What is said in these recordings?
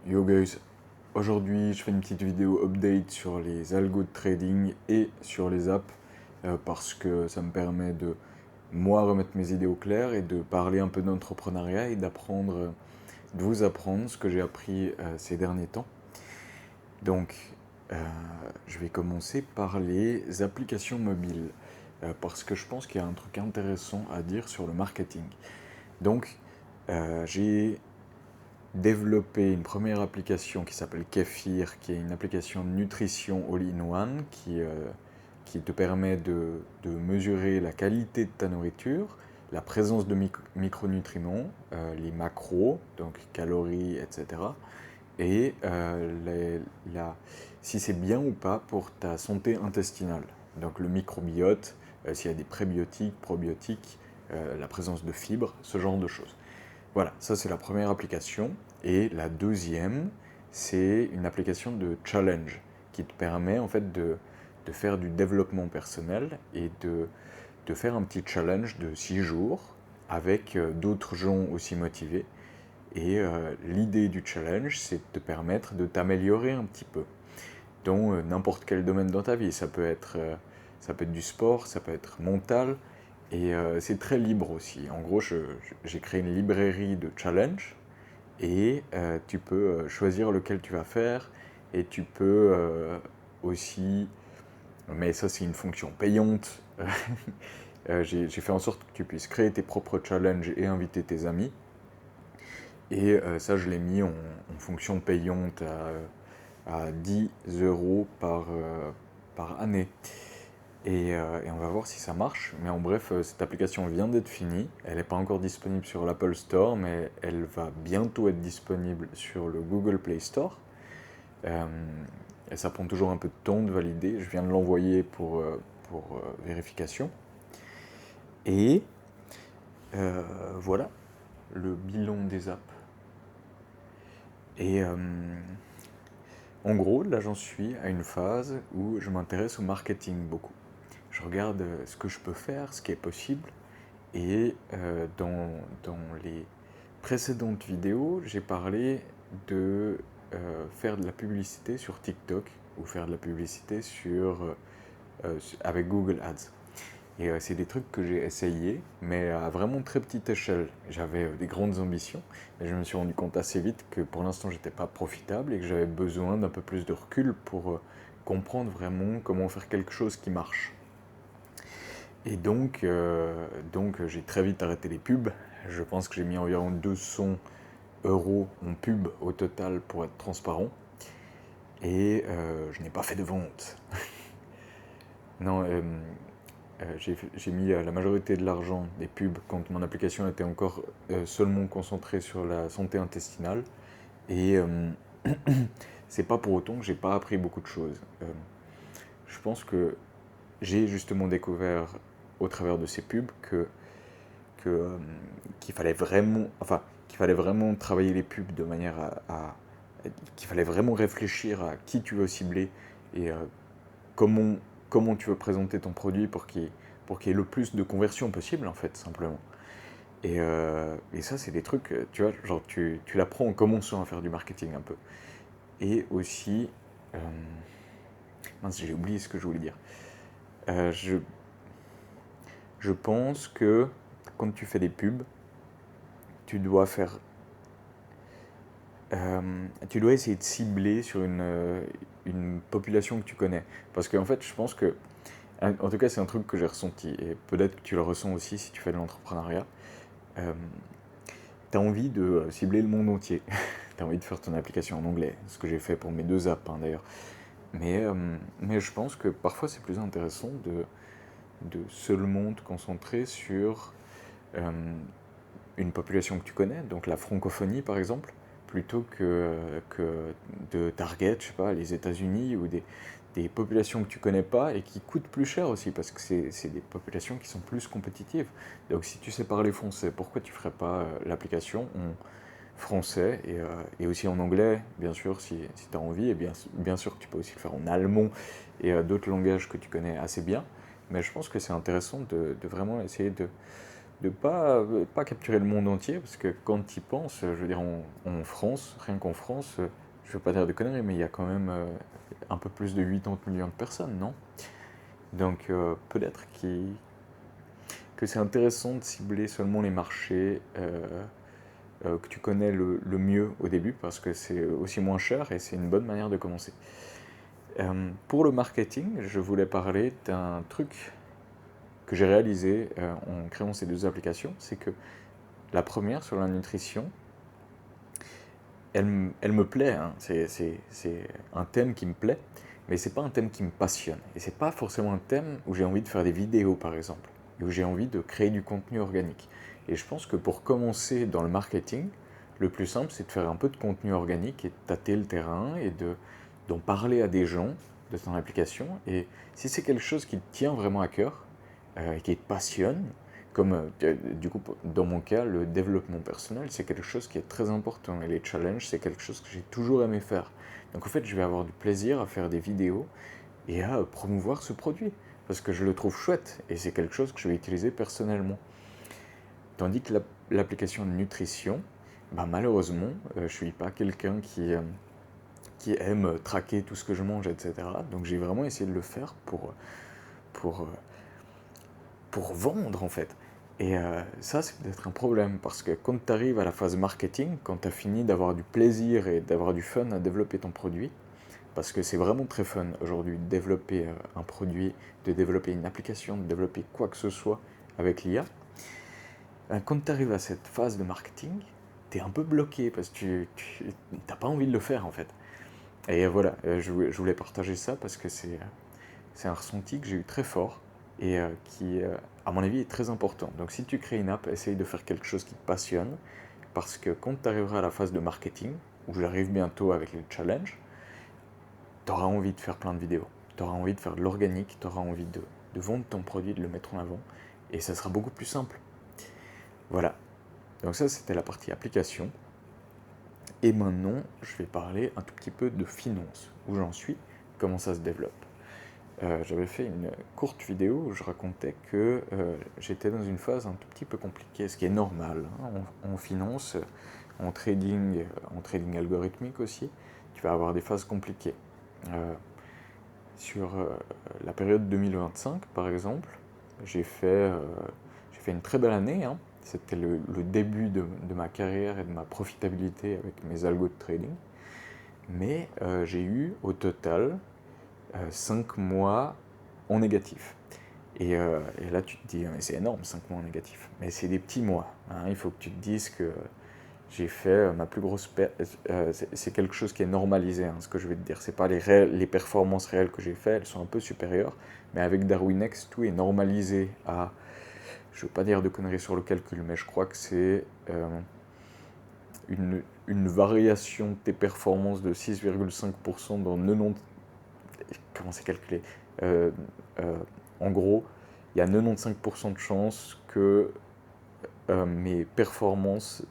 Yo guys, aujourd'hui je fais une petite vidéo update sur les algos de trading et sur les apps parce que ça me permet de moi remettre mes idées au clair et de parler un peu d'entrepreneuriat et d'apprendre, de vous apprendre ce que j'ai appris ces derniers temps. Donc euh, je vais commencer par les applications mobiles parce que je pense qu'il y a un truc intéressant à dire sur le marketing. Donc j'ai développé une première application qui s'appelle Kefir, qui est une application de nutrition all-in-one qui te permet de mesurer la qualité de ta nourriture, la présence de micronutriments, les macros, donc calories, etc. Et si c'est bien ou pas pour ta santé intestinale. Donc le microbiote, s'il y a des prébiotiques, probiotiques, la présence de fibres, ce genre de choses. Voilà, ça c'est la première application. Et la deuxième, c'est une application de challenge qui te permet en fait de faire du développement personnel et de faire un petit challenge de 6 jours avec d'autres gens aussi motivés. Et l'idée du challenge, c'est de te permettre de t'améliorer un petit peu dans n'importe quel domaine dans ta vie. Ça peut être du sport, ça peut être mental, et c'est très libre aussi. En gros, j'ai créé une librairie de challenge et tu peux choisir lequel tu vas faire et tu peux aussi, mais ça c'est une fonction payante, j'ai fait en sorte que tu puisses créer tes propres challenges et inviter tes amis. Et ça je l'ai mis en fonction payante à 10 euros par année. Et on va voir si ça marche. Mais en bref, cette application vient d'être finie. Elle n'est pas encore disponible sur l'Apple Store, mais elle va bientôt être disponible sur le Google Play Store. Euh, et ça prend toujours un peu de temps de valider. Je viens de l'envoyer pour vérification. Et voilà le bilan des apps. Et en gros, là j'en suis à une phase où je m'intéresse au marketing beaucoup. Je regarde ce que je peux faire, ce qui est possible. Et dans les précédentes vidéos, j'ai parlé de faire de la publicité sur TikTok ou faire de la publicité avec Google Ads. Et c'est des trucs que j'ai essayé, mais à vraiment très petite échelle. J'avais des grandes ambitions, mais je me suis rendu compte assez vite que pour l'instant j'étais pas profitable et que j'avais besoin d'un peu plus de recul pour comprendre vraiment comment faire quelque chose qui marche. Et donc j'ai très vite arrêté les pubs. Je pense que j'ai mis environ 200 euros en pub au total pour être transparent. Et je n'ai pas fait de vente. Non, j'ai mis la majorité de l'argent des pubs quand mon application était encore seulement concentrée sur la santé intestinale. Et c'est pas pour autant que j'ai pas appris beaucoup de choses. Je pense que j'ai justement découvert au travers de ces pubs que, qu'il fallait vraiment, enfin, qu'il fallait vraiment travailler les pubs de manière qu'il fallait vraiment réfléchir à qui tu veux cibler et comment, comment tu veux présenter ton produit pour qu'il y ait le plus de conversion possible, en fait, simplement. Et ça, c'est des trucs, tu vois, genre tu l'apprends en commençant à faire du marketing un peu. Et aussi, euh, mince, j'ai oublié ce que je voulais dire. Euh, je, je pense que quand tu fais des pubs, tu dois faire tu dois essayer de cibler sur une population que tu connais. Parce qu'en fait, je pense que, en tout cas, c'est un truc que j'ai ressenti, et peut-être que tu le ressens aussi si tu fais de l'entrepreneuriat. Euh, tu as envie de cibler le monde entier. Tu as envie de faire ton application en anglais, ce que j'ai fait pour mes deux apps hein, d'ailleurs. Mais je pense que parfois c'est plus intéressant de seulement te concentrer sur euh, une population que tu connais, donc la francophonie par exemple, plutôt que de target, je sais pas, les États-Unis ou des populations que tu connais pas et qui coûtent plus cher aussi parce que c'est des populations qui sont plus compétitives. Donc si tu sais parler français, pourquoi tu ferais pas l'application en français et aussi en anglais, bien sûr, si tu as envie, et bien sûr que tu peux aussi le faire en allemand et d'autres langages que tu connais assez bien. Mais je pense que c'est intéressant de vraiment essayer de pas capturer le monde entier, parce que quand tu y penses, je veux dire, en France, rien qu'en France, je veux pas dire de conneries, mais il y a quand même un peu plus de 80 millions de personnes, non? Donc peut-être que c'est intéressant de cibler seulement les marchés que tu connais le mieux au début, parce que c'est aussi moins cher et c'est une bonne manière de commencer. Pour le marketing, je voulais parler d'un truc que j'ai réalisé en créant ces deux applications, c'est que la première sur la nutrition, elle me plaît, hein. C'est un thème qui me plaît, mais c'est pas un thème qui me passionne. Et c'est pas forcément un thème où j'ai envie de faire des vidéos, par exemple, et où j'ai envie de créer du contenu organique. Et je pense que pour commencer dans le marketing, le plus simple, c'est de faire un peu de contenu organique et de tâter le terrain et d'en parler à des gens de ton application. Et si c'est quelque chose qui te tient vraiment à cœur et qui te passionne, comme du coup, dans mon cas, le développement personnel, c'est quelque chose qui est très important. Et les challenges, c'est quelque chose que j'ai toujours aimé faire. Donc en fait, je vais avoir du plaisir à faire des vidéos et à promouvoir ce produit. Parce que je le trouve chouette et c'est quelque chose que je vais utiliser personnellement. Tandis que l'application de nutrition, bah malheureusement, je ne suis pas quelqu'un qui aime traquer tout ce que je mange, etc. Donc j'ai vraiment essayé de le faire pour, pour vendre en fait. Et ça, c'est peut-être un problème, parce que quand tu arrives à la phase marketing, quand tu as fini d'avoir du plaisir et d'avoir du fun à développer ton produit, parce que c'est vraiment très fun aujourd'hui de développer un produit, de développer une application, de développer quoi que ce soit avec l'IA, quand tu arrives à cette phase de marketing, tu es un peu bloqué, parce que tu n'as pas envie de le faire en fait. Et voilà, je voulais partager ça parce que c'est un ressenti que j'ai eu très fort et qui, à mon avis, est très important. Donc si tu crées une app, essaye de faire quelque chose qui te passionne, parce que quand tu arriveras à la phase de marketing, où j'arrive bientôt avec les challenges, tu auras envie de faire plein de vidéos, tu auras envie de faire de l'organique, tu auras envie de vendre ton produit, de le mettre en avant, et ça sera beaucoup plus simple. Voilà, donc ça c'était la partie application. Et maintenant, je vais parler un tout petit peu de finance, où j'en suis, comment ça se développe. J'avais fait une courte vidéo où je racontais que j'étais dans une phase un tout petit peu compliquée, ce qui est normal hein, en finance, en trading algorithmique aussi, tu vas avoir des phases compliquées. Sur la période 2025, par exemple, j'ai fait une très belle année, hein. C'était le début de ma carrière et de ma profitabilité avec mes algos de trading. Mais j'ai eu au total 5 mois en négatif. Et là, tu te dis, mais c'est énorme, 5 mois en négatif. Mais c'est des petits mois, hein. Il faut que tu te dises que j'ai fait ma plus grosse perte. C'est quelque chose qui est normalisé, hein, ce que je vais te dire. C'est pas les performances réelles que j'ai fait, elles sont un peu supérieures. Mais avec Darwinex, tout est normalisé à. Je veux pas dire de conneries sur le calcul, mais je crois que c'est une variation de tes performances de 6,5% dans 90. Comment c'est calculé En gros, il y a 95% de chances que mes performances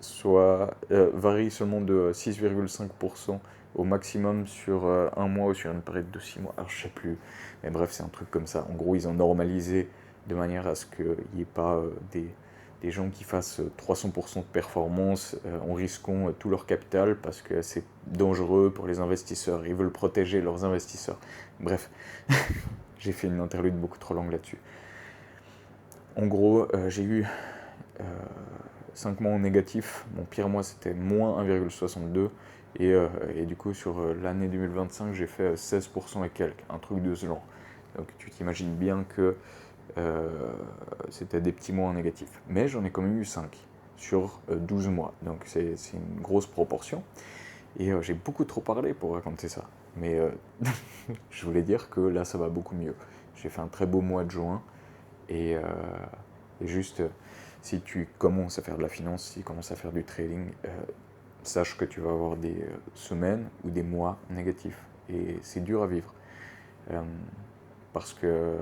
varient seulement de 6,5% au maximum sur un mois ou sur une période de 6 mois. Alors je sais plus, mais bref, c'est un truc comme ça. En gros, ils ont normalisé de manière à ce qu'il n'y ait pas des gens qui fassent 300% de performance en risquant tout leur capital parce que c'est dangereux pour les investisseurs. Ils veulent protéger leurs investisseurs. Bref, j'ai fait une interlude beaucoup trop longue là-dessus. En gros, j'ai eu 5 mois en négatif. Mon pire mois, c'était moins 1,62. Et du coup, sur l'année 2025, j'ai fait 16% et quelques, un truc de ce genre. Donc tu t'imagines bien que c'était des petits mois en négatif. Mais j'en ai quand même eu 5 sur 12 mois. Donc c'est une grosse proportion. Et j'ai beaucoup trop parlé pour raconter ça. Mais je voulais dire que là, ça va beaucoup mieux. J'ai fait un très beau mois de juin. Et juste, si tu commences à faire de la finance, si tu commences à faire du trading, sache que tu vas avoir des semaines ou des mois négatifs. Et c'est dur à vivre. Parce que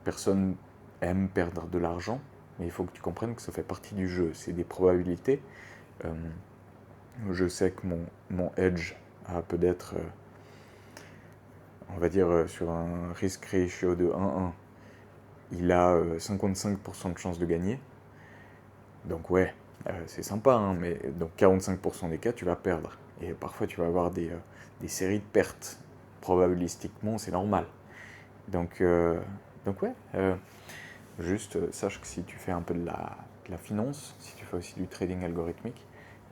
personne aime perdre de l'argent, mais il faut que tu comprennes que ça fait partie du jeu. C'est des probabilités. Je sais que mon edge a peut-être, on va dire, sur un risk ratio de 1,1, il a 55% de chances de gagner. Donc ouais, c'est sympa, hein, mais dans 45% des cas, tu vas perdre. Et parfois, tu vas avoir des séries de pertes. Probabilistiquement, c'est normal. Donc, euh, donc ouais, juste sache que si tu fais un peu de la finance, si tu fais aussi du trading algorithmique,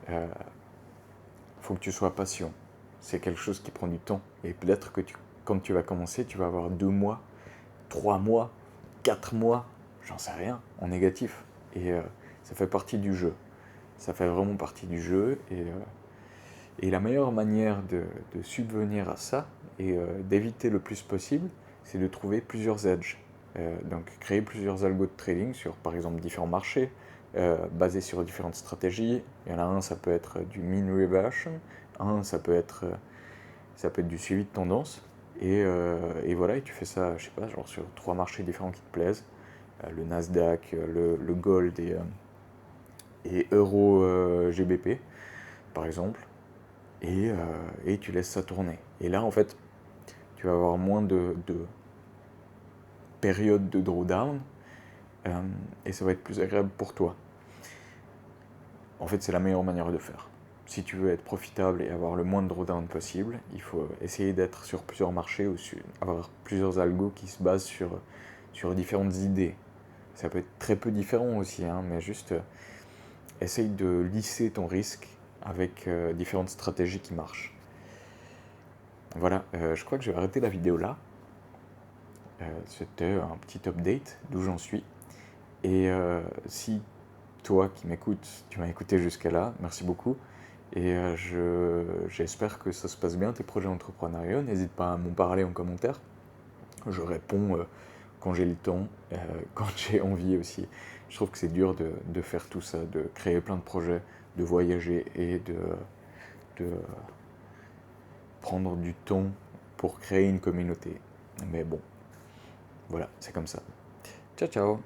euh, faut que tu sois patient. C'est quelque chose qui prend du temps. Et peut-être que quand tu vas commencer, tu vas avoir 2 mois, 3 mois, 4 mois, j'en sais rien, en négatif. Et ça fait partie du jeu. Ça fait vraiment partie du jeu. Et la meilleure manière de subvenir à ça et d'éviter le plus possible, c'est de trouver plusieurs edges. Donc créer plusieurs algos de trading sur par exemple différents marchés, basés sur différentes stratégies. Il y en a un, ça peut être du mean reversion, un, ça peut être du suivi de tendance. Et voilà, et tu fais ça, je sais pas, genre sur 3 marchés différents qui te plaisent. Le Nasdaq, le Gold et Euro GBP, par exemple. Et tu laisses ça tourner. Et là, en fait, tu vas avoir moins de périodes de drawdown euh, et ça va être plus agréable pour toi. En fait, c'est la meilleure manière de faire. Si tu veux être profitable et avoir le moins de drawdown possible, il faut essayer d'être sur plusieurs marchés ou avoir plusieurs algos qui se basent sur différentes idées. Ça peut être très peu différent aussi, hein, mais juste essaye de lisser ton risque avec différentes stratégies qui marchent. Voilà, je crois que je vais arrêter la vidéo là. C'était un petit update d'où j'en suis. Et si toi qui m'écoutes, tu m'as écouté jusqu'à là, merci beaucoup. Et j'espère que ça se passe bien tes projets entrepreneuriaux. N'hésite pas à m'en parler en commentaire. Je réponds quand j'ai le temps, quand j'ai envie aussi. Je trouve que c'est dur de faire tout ça, de créer plein de projets, de voyager et de prendre du temps pour créer une communauté. Mais bon, voilà, c'est comme ça. Ciao ciao.